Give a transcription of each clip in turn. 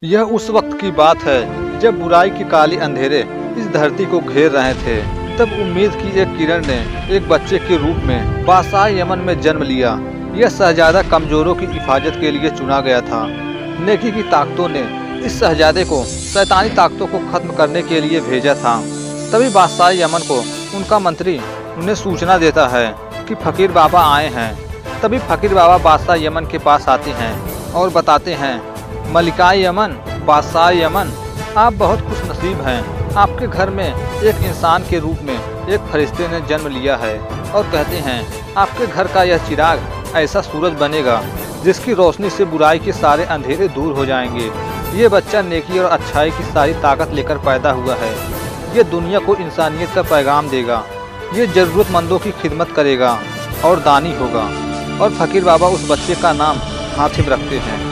यह उस वक्त की बात है जब बुराई के काले अंधेरे इस धरती को घेर रहे थे। तब उम्मीद की एक किरण ने एक बच्चे के रूप में बादशाह यमन में जन्म लिया। यह शहजादा कमजोरों की हिफाजत के लिए चुना गया था। नेकी की ताकतों ने इस शहजादे को शैतानी ताकतों को खत्म करने के लिए भेजा था। तभी बादशाह यमन को उनका मंत्री उन्हें सूचना देता है कि फकीर बाबा आए हैं। तभी फकीर बाबा बादशाह यमन के पास आते हैं और बताते हैं, मलिकाए यमन, बादशाह यमन, आप बहुत खुशनसीब हैं। आपके घर में एक इंसान के रूप में एक फरिश्ते ने जन्म लिया है और कहते हैं आपके घर का यह चिराग ऐसा सूरज बनेगा जिसकी रोशनी से बुराई के सारे अंधेरे दूर हो जाएंगे। ये बच्चा नेकी और अच्छाई की सारी ताकत लेकर पैदा हुआ है। ये दुनिया को इंसानियत का पैगाम देगा। ये ज़रूरतमंदों की खिदमत करेगा और दानी होगा। और फकीर बाबा उस बच्चे का नाम हातिम रखते हैं।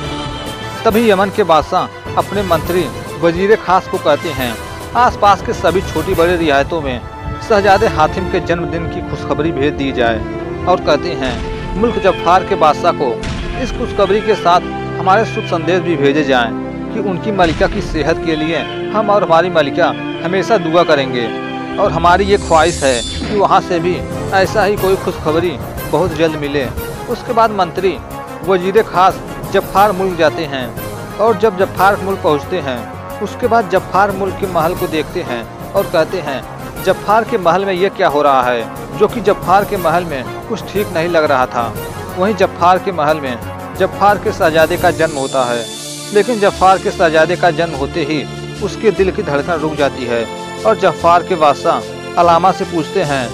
तभी यमन के बादशाह अपने मंत्री वजीर खास को कहते हैं, आसपास के सभी छोटी बड़ी रियायतों में शहजादे हातिम के जन्मदिन की खुशखबरी भेज दी जाए। और कहते हैं मुल्क जफ़ार के बादशाह को इस खुशखबरी के साथ हमारे शुभ संदेश भी भेजे जाएं कि उनकी मलिका की सेहत के लिए हम और हमारी मलिका हमेशा दुआ करेंगे। और हमारी ये ख्वाहिश है कि वहाँ से भी ऐसा ही कोई खुशखबरी बहुत जल्द मिले। उसके बाद मंत्री वजीर खास जफ़ार मुल्क जाते हैं और जब जफ़ार मुल्क पहुँचते हैं उसके बाद जफ़ार मुल्क के महल को देखते हैं और कहते हैं जफ़ार के महल में ये क्या हो रहा है, जो कि जफ़ार के महल में कुछ ठीक नहीं लग रहा था। वहीं जफ़ार के महल में जफ़ार के शहजादे का जन्म होता है, लेकिन जफ़ार के शहजादे का जन्म होते ही उसके दिल की धड़कन रुक जाती है और जफ़ार के बादशाह अलामा से पूछते हैं,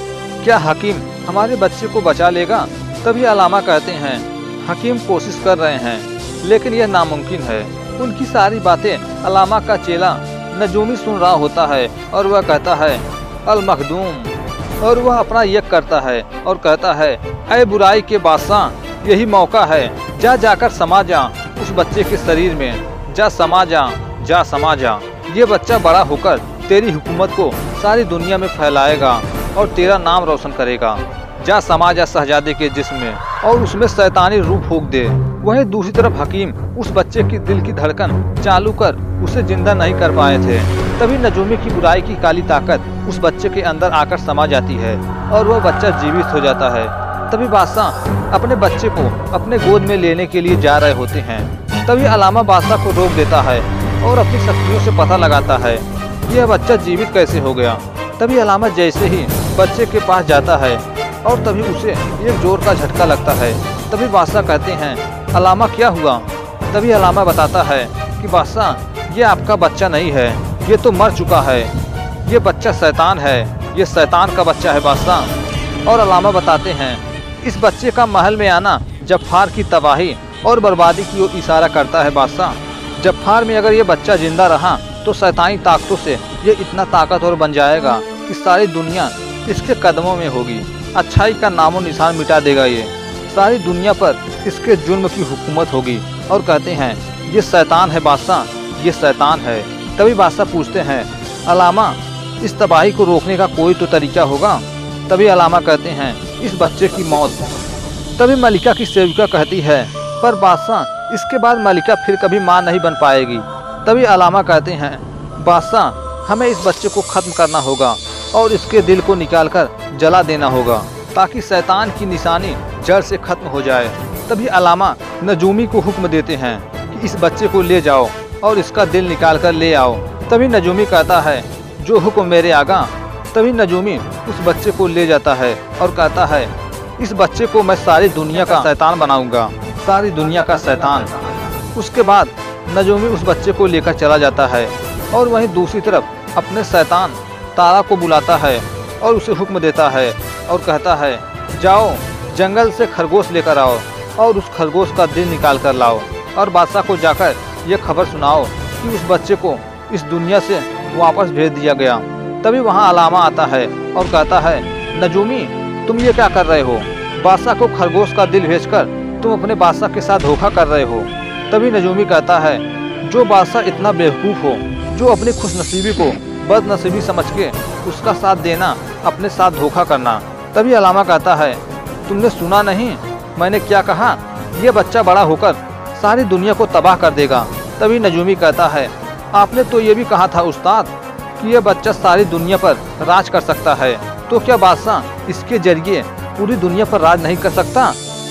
क्या हकीम हमारे बच्चे को बचा लेगा? तभी अलामा कहते हैं, हकीम कोशिश कर रहे हैं लेकिन यह नामुमकिन है। उनकी सारी बातें अलामा का चेला नजूमी सुन रहा होता है और वह कहता है, अल मखदूम। और वह अपना यक करता है और कहता है, ऐ बुराई के बादशाह, यही मौका है, जाकर समा जा उस बच्चे के शरीर में, जा समा जा। ये बच्चा बड़ा होकर तेरी हुकूमत को सारी दुनिया में फैलाएगा और तेरा नाम रोशन करेगा। जा समा जा शहजादे के जिस्म में और उसमें शैतानी रूप फूंक दे। वहीं दूसरी तरफ हकीम उस बच्चे की दिल की धड़कन चालू कर उसे जिंदा नहीं कर पाए थे। तभी नजूमी की बुराई की काली ताकत उस बच्चे के अंदर आकर समा जाती है और वह बच्चा जीवित हो जाता है। तभी बादशाह अपने बच्चे को अपने गोद में लेने के लिए जा रहे होते हैं। तभी अलामा बादशाह को रोक देता है और अपनी शक्तियों से पता लगाता है यह बच्चा जीवित कैसे हो गया। तभी अलामा जैसे ही बच्चे के पास जाता है और तभी उसे एक जोर का झटका लगता है। तभी बादशाह कहते हैं, अलामा क्या हुआ? तभी अलामा बताता है कि बादशाह ये आपका बच्चा नहीं है, ये तो मर चुका है। ये बच्चा शैतान है, ये शैतान का बच्चा है बादशाह। और अलामा बताते हैं, इस बच्चे का महल में आना जफ़ार की तबाही और बर्बादी की ओर इशारा करता है बादशाह। जफ़ार में अगर ये बच्चा जिंदा रहा तो शैतानी ताकतों से ये इतना ताकतवर बन जाएगा कि सारी दुनिया इसके कदमों में होगी। अच्छाई का नामो निशान मिटा देगा। ये सारी दुनिया पर इसके जुल्म की हुकूमत होगी। और कहते हैं ये शैतान है बादशाह, ये शैतान है। तभी बादशाह पूछते हैं, अलामा इस तबाही को रोकने का कोई तो तरीका होगा? तभी अलामा कहते हैं, इस बच्चे की मौत। तभी मलिका की सेविका कहती है, पर बादशाह इसके बाद मलिका फिर कभी माँ नहीं बन पाएगी। तभी अलामा कहते हैं, बादशाह हमें इस बच्चे को ख़त्म करना होगा और इसके दिल को निकालकर जला देना होगा ताकि शैतान की निशानी जड़ से खत्म हो जाए। तभी अलामा नजूमी को हुक्म देते हैं कि इस बच्चे को ले जाओ और इसका दिल निकाल कर ले आओ। तभी नजूमी कहता है, जो हुक्म मेरे आगा। तभी नजूमी उस बच्चे को ले जाता है और कहता है, इस बच्चे को मैं सारी दुनिया का शैतान बनाऊंगा, सारी दुनिया का शैतान। उसके बाद नजूमी उस बच्चे को लेकर चला जाता है और वहीं दूसरी तरफ अपने शैतान तारा को बुलाता है और उसे हुक्म देता है और कहता है, जाओ जंगल से खरगोश लेकर आओ और उस खरगोश का दिल निकाल कर लाओ और बादशाह को जाकर ये खबर सुनाओ कि उस बच्चे को इस दुनिया से वापस भेज दिया गया। तभी वहाँ अलामा आता है और कहता है, नजूमी तुम ये क्या कर रहे हो? बादशाह को खरगोश का दिल भेजकर तुम अपने बादशाह के साथ धोखा कर रहे हो। तभी नजूमी कहता है, जो बादशाह इतना बेवकूफ़ हो, जो अपनी खुशनसीबी को बदनसीबी समझ के उसका साथ देना, अपने साथ धोखा करना। तभी अलामा कहता है, तुमने सुना नहीं मैंने क्या कहा? ये बच्चा बड़ा होकर सारी दुनिया को तबाह कर देगा। तभी नजूमी कहता है, आपने तो ये भी कहा था उस्ताद कि यह बच्चा सारी दुनिया पर राज कर सकता है, तो क्या बादशाह इसके जरिए पूरी दुनिया पर राज नहीं कर सकता?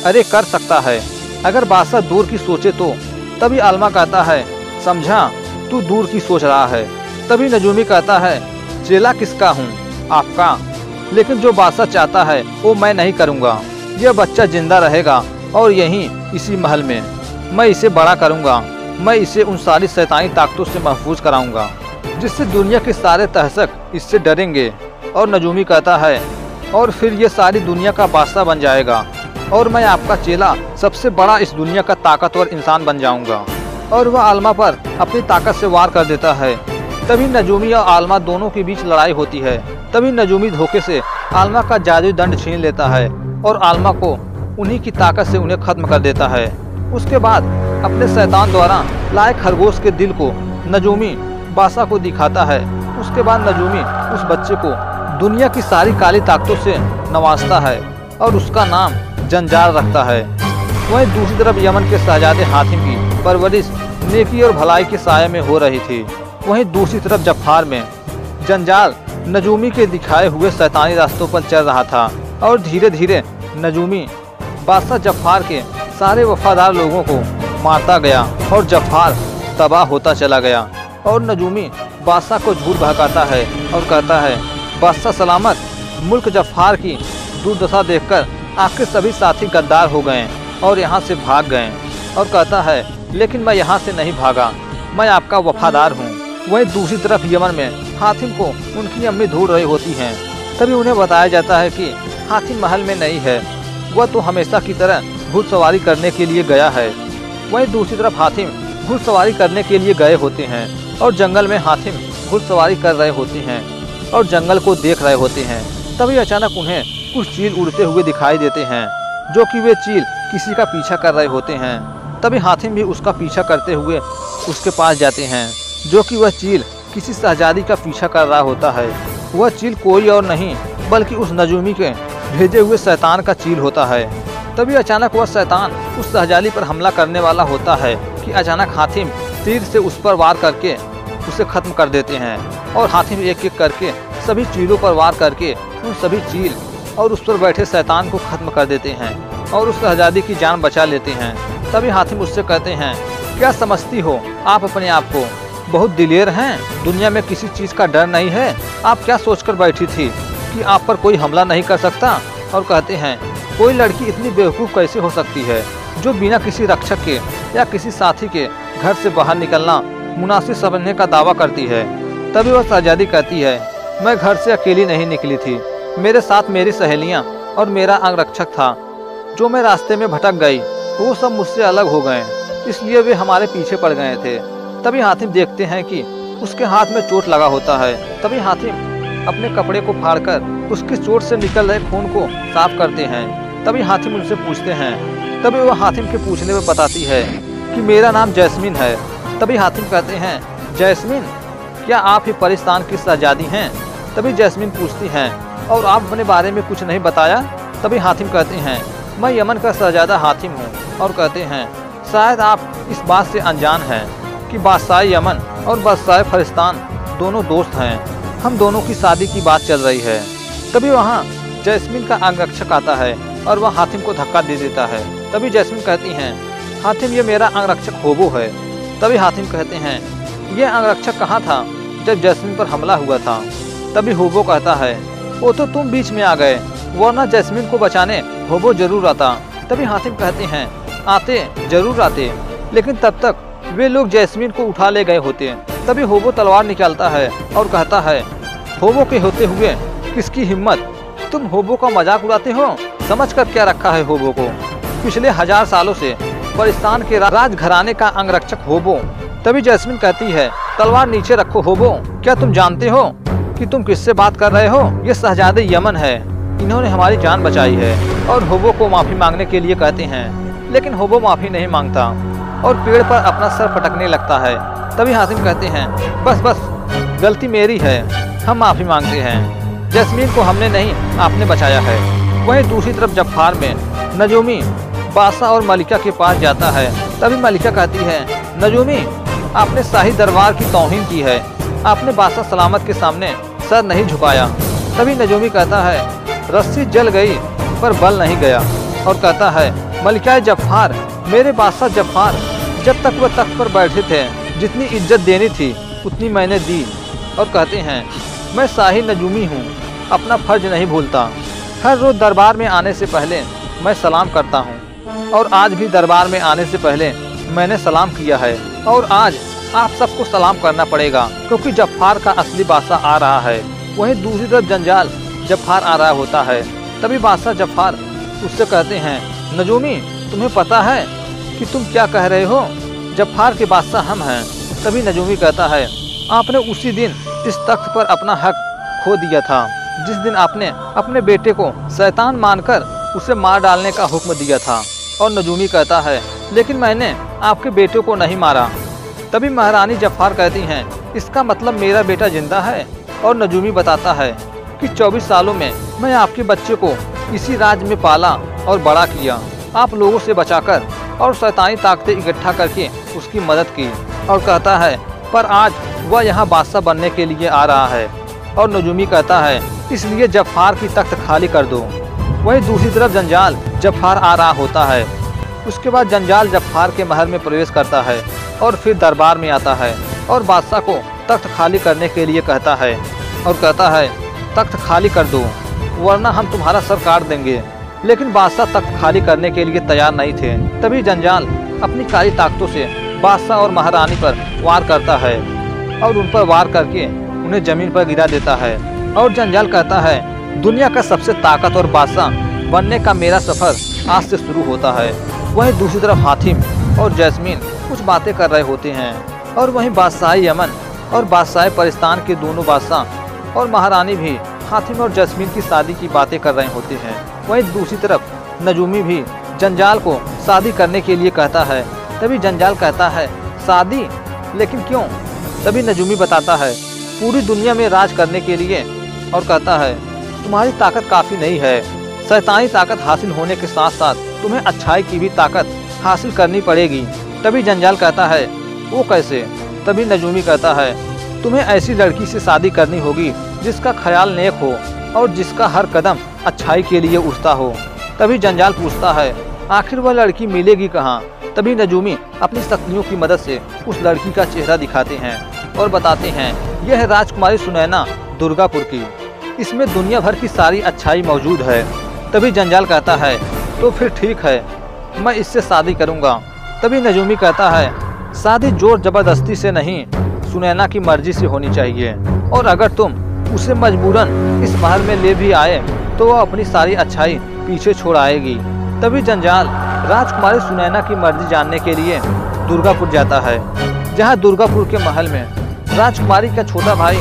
अरे कर सकता है, अगर बादशाह दूर की सोचे तो। तभी आलमा कहता है, समझा, तू दूर की सोच रहा है। तभी नजूमी कहता है, चेला किसका हूँ? आपका। लेकिन जो बादशाह चाहता है वो मैं नहीं करूँगा। यह बच्चा जिंदा रहेगा और यहीं इसी महल में मैं इसे बड़ा करूँगा। मैं इसे उन सारी शैतानी ताकतों से महफूज कराऊंगा जिससे दुनिया के सारे तहसक इससे डरेंगे। और नजूमी कहता है, और फिर ये सारी दुनिया का बादशाह बन जाएगा और मैं आपका चेला सबसे बड़ा इस दुनिया का ताकतवर इंसान बन जाऊंगा। और वह आलमा पर अपनी ताकत से वार कर देता है। तभी नजूमी और आलमा दोनों के बीच लड़ाई होती है। तभी नजूमी धोखे से आलमा का जादुई दंड छीन लेता है और आलमा को उन्हीं की ताकत से उन्हें खत्म कर देता है। उसके बाद अपने शैतान द्वारा लाए खरगोश के दिल को नजूमी बादशाह को दिखाता है। उसके बाद नजूमी उस बच्चे को दुनिया की सारी काली ताकतों से नवाजता है और उसका नाम जंजाल रखता है। वहीं दूसरी तरफ यमन के शहजादे हातिम की परवरिश नेकी और भलाई के साये में हो रही थी। वहीं दूसरी तरफ जफार में जंजाल नजूमी के दिखाए हुए शैतानी रास्तों पर चल रहा था और धीरे धीरे नजूमी बादशाह जफार के सारे वफादार लोगों को मारता गया और जफार तबाह होता चला गया। और नजूमी बादशाह को झूठ बहकाता है और कहता है, बादशाह सलामत। मुल्क जफार की दुर्दशा देखकर आपके सभी साथी गद्दार हो गए और यहाँ से भाग गए। और कहता है, लेकिन मैं यहाँ से नहीं भागा, मैं आपका वफादार हूँ। वहीं दूसरी तरफ यमन में हातिम को उनकी अम्मी ढूंढ रही होती हैं। तभी उन्हें बताया जाता है कि हातिम महल में नहीं है, वह तो हमेशा की तरह घुड़सवारी करने के लिए गया है। वहीं दूसरी तरफ हातिम घुड़सवारी करने के लिए गए होते हैं और जंगल में हातिम घुड़सवारी कर रहे होते हैं और जंगल को देख रहे होते हैं। तभी अचानक उन्हें कुछ चील उड़ते हुए दिखाई देते हैं, जो कि वे चील किसी का पीछा कर रहे होते हैं। तभी हातिम भी उसका पीछा करते हुए उसके पास जाते हैं, जो कि वह चील किसी शहजादी का पीछा कर रहा होता है। वह चील कोई और नहीं बल्कि उस नजूमी के भेजे हुए शैतान का चील होता है। तभी अचानक वह शैतान उस शहजादी पर हमला करने वाला होता है कि अचानक हातिम तीर से उस पर वार करके उसे खत्म कर देते हैं। और हातिम एक एक करके सभी चीलों पर वार करके उन सभी चील और उस पर बैठे शैतान को खत्म कर देते हैं और उस शहजादी की जान बचा लेते हैं। तभी हातिम उससे कहते हैं, क्या समझती हो आप अपने आप को? बहुत दिलेर हैं, दुनिया में किसी चीज़ का डर नहीं है। आप क्या सोचकर बैठी थी कि आप पर कोई हमला नहीं कर सकता? और कहते हैं, कोई लड़की इतनी बेवकूफ़ कैसे हो सकती है जो बिना किसी रक्षक के या किसी साथी के घर से बाहर निकलना मुनासिब समझने का दावा करती है। तभी वह शहजादी कहती है, मैं घर से अकेली नहीं निकली थी, मेरे साथ मेरी सहेलियाँ और मेरा अंगरक्षक था। जो मैं रास्ते में भटक गई वो सब मुझसे अलग हो गए, इसलिए वे हमारे पीछे पड़ गए थे। तभी हातिम देखते हैं कि उसके हाथ में चोट लगा होता है। तभी हातिम अपने कपड़े को फाड़कर उसकी चोट से निकल रहे खून को साफ करते हैं। तभी हातिम उनसे पूछते हैं। तभी वह हातिम के पूछने में बताती है कि मेरा नाम जैस्मीन है। तभी हातिम कहते हैं, जैस्मीन, क्या आप ही परिस्तान की शहजादी हैं? तभी जैस्मीन पूछती हैं, और आप अपने बारे में कुछ नहीं बताया? तभी हातिम कहते हैं, मैं यमन का शहजादा हातिम हूँ। और कहते हैं, शायद आप इस बात से अनजान हैं कि बादशाह यमन और बादशाह फरिस्तान दोनों दोस्त हैं। हम दोनों की शादी की बात चल रही है। तभी वहाँ जैस्मीन का अंगरक्षक आता है और वह हातिम को धक्का दे देता है। तभी जैस्मीन कहती हैं, हातिम, ये मेरा अंगरक्षक होबो है। तभी हातिम कहते हैं, यह अंगरक्षक कहाँ था जब जैस्मीन पर हमला हुआ था? तभी होबो कहता है, वो तो तुम बीच में आ गए, वरना जैस्मीन को बचाने होबो जरूर आता। तभी हातिम कहते हैं, आते जरूर आते, लेकिन तब तक वे लोग जैस्मीन को उठा ले गए होते। तभी होबो तलवार निकालता है और कहता है, होबो के होते हुए किसकी हिम्मत? तुम होबो का मजाक उड़ाते हो? समझ कर क्या रखा है होबो को? पिछले 1000 सालों से परिस्तान के राजघराने का अंगरक्षक होबो। तभी जैस्मीन कहती है, तलवार नीचे रखो होबो, क्या तुम जानते हो कि तुम किससे बात कर रहे हो? ये शहजादे यमन है, इन्होंने हमारी जान बचाई है। और होबो को माफ़ी मांगने के लिए कहते हैं, लेकिन होबो माफ़ी नहीं मांगता और पेड़ पर अपना सर पटकने लगता है। तभी हातिम कहते हैं, बस बस, गलती मेरी है, हम माफ़ी मांगते हैं। जैस्मीन को हमने नहीं, आपने बचाया है। वहीं दूसरी तरफ जफार में नजूमी बादशाह और मलिका के पास जाता है। तभी मलिका कहती है, नजूमी, आपने शाही दरबार की तौहीन की है। आपने बादशाह सलामत के सामने सर नहीं झुकाया। तभी नजूमी कहता है, रस्सी जल गई पर बल नहीं गया। और कहता है, मलिका जफ़ार, मेरे बादशाह जफ़ार, जब तक वह तख्त पर बैठे थे जितनी इज्जत देनी थी उतनी मैंने दी। और कहते हैं, मैं शाही नजूमी हूँ, अपना फर्ज नहीं भूलता। हर रोज़ दरबार में आने से पहले मैं सलाम करता हूँ और आज भी दरबार में आने से पहले मैंने सलाम किया है। और आज आप सबको सलाम करना पड़ेगा क्योंकि जफ़ार का असली बादशाह आ रहा है। वहीं दूसरी तरफ जंजाल जफ़ार आ रहा होता है। तभी बादशाह जफ़ार उससे कहते हैं, नजूमी, तुम्हें पता है कि तुम क्या कह रहे हो? जफ़ार के बादशाह हम हैं। तभी नजूमी कहता है, आपने उसी दिन इस तख्त पर अपना हक खो दिया था जिस दिन आपने अपने बेटे को शैतान मानकर उसे मार डालने का हुक्म दिया था। और नजूमी कहता है, लेकिन मैंने आपके बेटे को नहीं मारा। तभी महारानी जफ़ार कहती हैं, इसका मतलब मेरा बेटा जिंदा है। और नजूमी बताता है कि 24 सालों में मैं आपके बच्चे को इसी राज्य में पाला और बड़ा किया, आप लोगों से बचाकर और शैतानी ताकतें इकट्ठा करके उसकी मदद की। और कहता है, पर आज वह यहाँ बादशाह बनने के लिए आ रहा है। और नजूमी कहता है, इसलिए जफ़ार की तख्त खाली कर दो। वहीं दूसरी तरफ जंजाल जफ़ार आ रहा होता है। उसके बाद जंजाल जफ़ार के महल में प्रवेश करता है और फिर दरबार में आता है और बादशाह को तख्त खाली करने के लिए कहता है। और कहता है, तख्त खाली कर दो वरना हम तुम्हारा सर काट देंगे। लेकिन बादशाह तख्त खाली करने के लिए तैयार नहीं थे। तभी जंजाल अपनी काली ताकतों से बादशाह और महारानी पर वार करता है और उन पर वार करके उन्हें जमीन पर गिरा देता है। और जंजाल कहता है, दुनिया का सबसे ताकतवर बादशाह बनने का मेरा सफर आज से शुरू होता है। वहीं दूसरी तरफ हातिम और जैस्मीन कुछ बातें कर रहे होते हैं। और वहीं बादशाह यमन और बादशाह परिस्तान के दोनों बादशाह और महारानी भी हातिम और जैस्मीन की शादी की बातें कर रहे होते हैं। वहीं दूसरी तरफ नजूमी भी जंजाल को शादी करने के लिए कहता है। तभी जंजाल कहता है, शादी? लेकिन क्यों? तभी नजूमी बताता है, पूरी दुनिया में राज करने के लिए। और कहता है, तुम्हारी ताकत काफ़ी नहीं है। शैतानी ताकत हासिल होने के साथ साथ तुम्हें अच्छाई की भी ताकत हासिल करनी पड़ेगी। तभी जंजाल कहता है, वो कैसे? तभी नजूमी कहता है, तुम्हें ऐसी लड़की से शादी करनी होगी जिसका ख्याल नेक हो और जिसका हर कदम अच्छाई के लिए उठता हो। तभी जंजाल पूछता है, आखिर वह लड़की मिलेगी कहाँ? तभी नजूमी अपनी शक्तियों की मदद से उस लड़की का चेहरा दिखाते हैं और बताते हैं, यह है राजकुमारी सुनैना दुर्गापुर की। इसमें दुनिया भर की सारी अच्छाई मौजूद है। तभी जंजाल कहता है, तो फिर ठीक है, मैं इससे शादी करूँगा। तभी नजूमी कहता है, शादी जोर जबरदस्ती से नहीं, सुनैना की मर्जी से होनी चाहिए। और अगर तुम उसे मजबूरन इस महल में ले भी आए तो वह अपनी सारी अच्छाई पीछे छोड़ आएगी। तभी जंजाल राजकुमारी सुनैना की मर्जी जानने के लिए दुर्गापुर जाता है, जहां दुर्गापुर के महल में राजकुमारी का छोटा भाई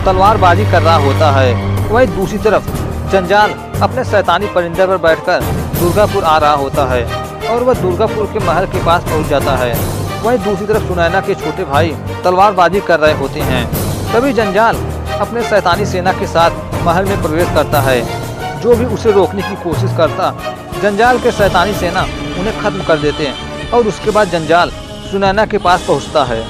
तलवारबाजी कर रहा होता है। वहीं दूसरी तरफ जंजाल अपने शैतानी परिंदे पर बैठकर दुर्गापुर आ रहा होता है और वह दुर्गापुर के महल के पास पहुंच जाता है। वहीं दूसरी तरफ सुनैना के छोटे भाई तलवारबाजी कर रहे होते हैं। तभी जंजाल अपने शैतानी सेना के साथ महल में प्रवेश करता है। जो भी उसे रोकने की कोशिश करता, जंजाल के शैतानी सेना उन्हें खत्म कर देते हैं। और उसके बाद जंजाल सुनैना के पास पहुंचता है।